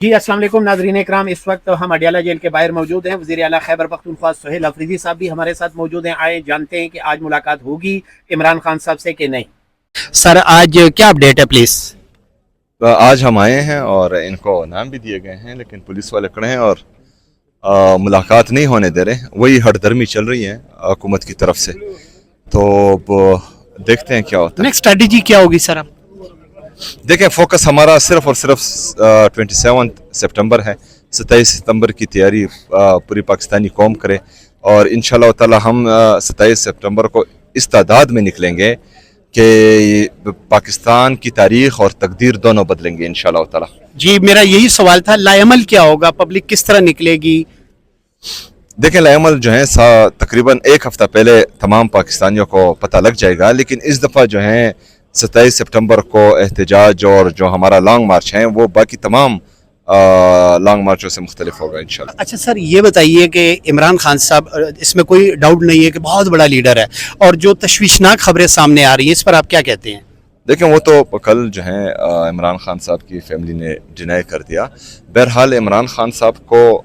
جی السلام علیکم ناظرین اکرام، اس وقت ہم اڈیالہ جیل کے باہر موجود ہیں. وزیر اعلیٰ خیبر پختونخوا سہیل افریدی صاحب بھی ہمارے ساتھ موجود ہیں. آئے جانتے ہیں کہ آج ملاقات ہوگی عمران خان صاحب سے کہ نہیں. سر آج کیا اپڈیٹ ہے پلیز؟ آج ہم آئے ہیں اور ان کو نام بھی دیے گئے ہیں، لیکن پولیس والے کھڑے ہیں اور ملاقات نہیں ہونے دے رہے. وہی ہٹ درمی چل رہی ہے حکومت کی طرف سے، تو دیکھتے ہیں کیا ہوتا ہے. نیکسٹ اسٹریٹجی کیا ہوگی سر؟ دیکھیں فوکس ہمارا صرف اور صرف 27 سپٹمبر ہے. 27 ستمبر کی تیاری پوری پاکستانی قوم کرے، اور انشاءاللہ تعالی ہم 27 سپٹمبر کو اس تعداد میں نکلیں گے کہ پاکستان کی تاریخ اور تقدیر دونوں بدلیں گے انشاءاللہ تعالی. جی میرا یہی سوال تھا، لاء عمل کیا ہوگا؟ پبلک کس طرح نکلے گی؟ دیکھیں لاء عمل جو ہے تقریباً ایک ہفتہ پہلے تمام پاکستانیوں کو پتہ لگ جائے گا، لیکن اس دفعہ جو ہے 27 سپٹمبر کو احتجاج اور جو ہمارا لانگ مارچ ہیں وہ باقی تمام لانگ مارچوں سے مختلف ہوگا انشاءاللہ. اچھا سر یہ بتائیے کہ عمران خان صاحب، اس میں کوئی ڈاؤٹ نہیں ہے کہ بہت بڑا لیڈر ہے، اور جو تشویشناک خبریں سامنے آ رہی ہیں اس پر آپ کیا کہتے ہیں؟ دیکھیں وہ تو کل جو ہے عمران خان صاحب کی فیملی نے ڈینائی کر دیا. بہرحال عمران خان صاحب کو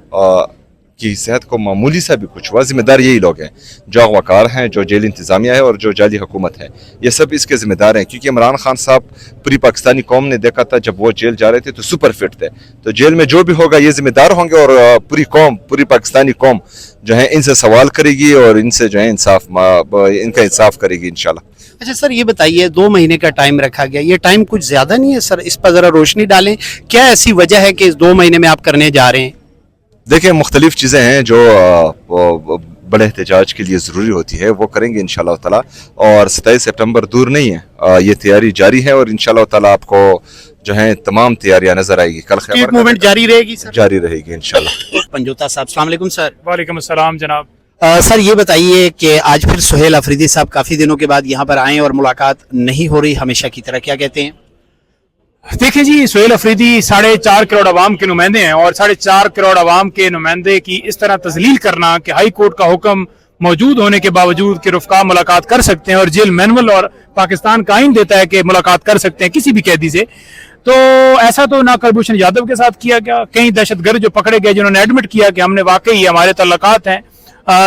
کی صحت کو معمولی سا بھی کچھ ہوا، ذمہ دار یہی لوگ ہیں جو اغواکار ہیں، جو جیل انتظامیہ ہے اور جو جعلی حکومت ہے. یہ سب اس کے ذمہ دار ہیں، کیونکہ عمران خان صاحب پوری پاکستانی قوم نے دیکھا تھا جب وہ جیل جا رہے تھے تو سپر فٹ تھے. تو جیل میں جو بھی ہوگا یہ ذمہ دار ہوں گے، اور پوری پاکستانی قوم جو ہے ان سے سوال کرے گی اور ان سے جو ہے ان کا انصاف کرے گی انشاءاللہ. اچھا سر یہ بتائیے، 2 مہینے کا ٹائم رکھا گیا، یہ ٹائم کچھ زیادہ نہیں ہے سر؟ اس پر ذرا روشنی ڈالیں، کیا ایسی وجہ ہے کہ اس 2 مہینے میں آپ کرنے جا رہے ہیں؟ دیکھیں مختلف چیزیں ہیں جو بڑے احتجاج کے لیے ضروری ہوتی ہے، وہ کریں گے انشاءاللہ تعالی. اور 27 سپٹمبر دور نہیں ہے، یہ تیاری جاری ہے اور انشاءاللہ تعالی آپ کو جو ہے تمام تیاریاں نظر آئے گی. کل خیبر موومنٹ جاری رہے گی سر؟ جاری رہے گی انشاءاللہ. پنجوتا صاحب السلام علیکم سر. وعلیکم السلام جناب. سر یہ بتائیے کہ آج پھر سہیل افریدی صاحب کافی دنوں کے بعد یہاں پر آئے اور ملاقات نہیں ہو رہی ہمیشہ کی طرح، کیا کہتے ہیں؟ دیکھیں جی، سہیل افریدی 4.5 کروڑ عوام کے نمائندے ہیں، اور 4.5 کروڑ عوام کے نمائندے کی اس طرح تذلیل کرنا کہ ہائی کورٹ کا حکم موجود ہونے کے باوجود کہ رفقا ملاقات کر سکتے ہیں، اور جیل مینول اور پاکستان کا آئین دیتا ہے کہ ملاقات کر سکتے ہیں کسی بھی قیدی سے، تو ایسا تو نہ کلبھوشن یادو کے ساتھ کیا گیا. کئی دہشت گرد جو پکڑے گئے جنہوں نے ایڈمٹ کیا کہ ہم نے واقعی ہمارے تعلقات ہیں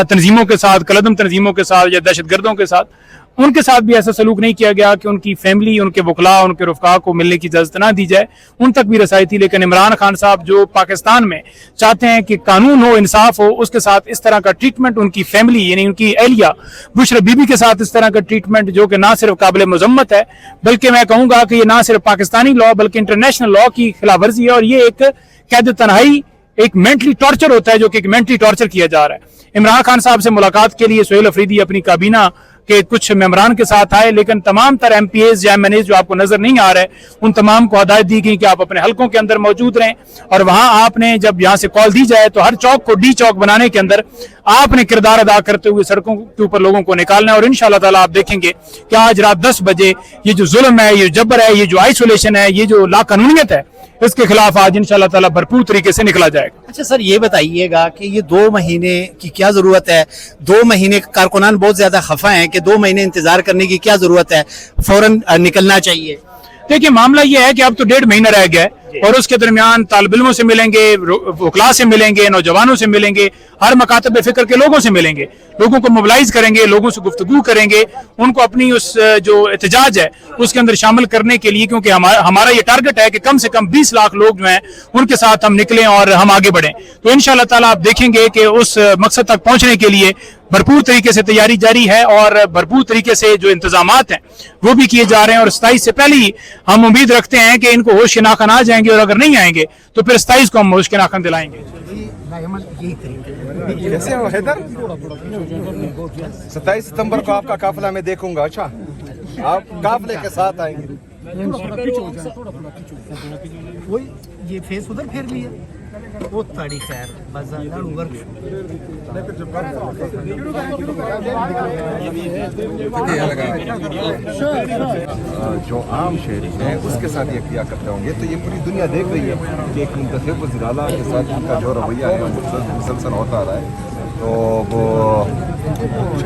تنظیموں کے ساتھ، کلعدم تنظیموں کے ساتھ یا دہشت گردوں کے ساتھ، ان کے ساتھ بھی ایسا سلوک نہیں کیا گیا کہ ان کی فیملی، ان کے وکلاء، ان کے رفقا کو ملنے کی اجازت نہ دی جائے، ان تک بھی رسائی تھی. لیکن عمران خان صاحب جو پاکستان میں چاہتے ہیں کہ قانون ہو، انصاف ہو، اس کے ساتھ اس طرح کا ٹریٹمنٹ، ان کی فیملی یعنی ان کی اہلیہ بشرا بی بی کے ساتھ اس طرح کا ٹریٹمنٹ جو کہ نہ صرف قابل مذمت ہے، بلکہ میں کہوں گا کہ یہ نہ صرف پاکستانی لاء بلکہ انٹرنیشنل لاء کی خلاف ورزی ہے، اور یہ ایک قید تنہائی، ایک مینٹلی ٹارچر ہوتا ہے جو کہ ایک مینٹلی ٹارچر کیا جا رہا ہے. عمران خان صاحب سے ملاقات کے لیے سہیل افریدی اپنی کابینہ کے کچھ ممبران کے ساتھ آئے، لیکن تمام تر ایم پی ایز یا ایم این ایز جو آپ کو نظر نہیں آ رہے، ان تمام کو ہدایت دی گئی کہ آپ اپنے حلقوں کے اندر موجود رہیں، اور وہاں آپ نے جب یہاں سے کال دی جائے تو ہر چوک کو ڈی چوک بنانے کے اندر آپ نے کردار ادا کرتے ہوئے سڑکوں کے اوپر لوگوں کو نکالنا ہے. اور انشاءاللہ تعالی آپ دیکھیں گے کہ آج رات 10 بجے یہ جو ظلم ہے، یہ جبر ہے، یہ جو آئسولیشن ہے، یہ جو لا قانونیت ہے، اس کے خلاف آج انشاءاللہ تعالی بھرپور طریقے سے نکلا جائے گا. اچھا سر یہ بتائیے گا کہ یہ 2 مہینے کی کیا ضرورت ہے؟ 2 مہینے کارکنان بہت زیادہ خفا ہیں کہ 2 مہینے انتظار کرنے کی کیا ضرورت ہے، فوراً نکلنا چاہیے. دیکھیں معاملہ یہ ہے کہ اب تو 1.5 مہینہ رہ گیا ہے، اور اس کے درمیان طالب علموں سے ملیں گے، وکلاء سے ملیں گے، نوجوانوں سے ملیں گے، ہر مکاتب فکر کے لوگوں سے ملیں گے، لوگوں کو موبلائز کریں گے، لوگوں سے گفتگو کریں گے، ان کو اپنی اس جو احتجاج ہے اس کے اندر شامل کرنے کے لیے، کیونکہ ہمارا یہ ٹارگٹ ہے کہ کم سے کم 20 لاکھ لوگ جو ہیں ان کے ساتھ ہم نکلیں اور ہم آگے بڑھیں. تو انشاءاللہ تعالیٰ آپ دیکھیں گے کہ اس مقصد تک پہنچنے کے لیے بھرپور طریقے سے تیاری جاری ہے، اور بھرپور طریقے سے جو انتظامات ہیں وہ بھی کیے جا رہے ہیں. اور 27 سے پہلے ہی ہم امید رکھتے ہیں کہ ان کو ہوش کے ناخن آ جائیں گے، اور اگر نہیں آئیں گے تو پھر 27 کو ہم ہوش کے ناخن دلائیں گے. کیسے ہو حیدر؟ 27 ستمبر کو آپ کا قافلہ میں دیکھوں گا. اچھا آپ قافلے کے ساتھ آئیں گے. یہ فیس ادھر پھیر لیا وہ تاریخ خیر جو عام شہری ہیں اس کے ساتھ یہ کیا کرتے ہوں گے. تو یہ پوری دنیا دیکھ رہی ہے کہ ایک منتخب وزیر اعلیٰ کے ساتھ ان کا جو رویہ ہے مسلسل ہوتا آ رہا ہے. تو وہ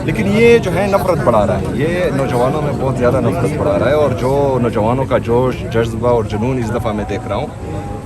لیکن یہ جو ہے نفرت بڑھا رہا ہے، یہ نوجوانوں میں بہت زیادہ نفرت بڑھا رہا ہے، اور جو نوجوانوں کا جوش، جذبہ اور جنون اس دفعہ میں دیکھ رہا ہوں.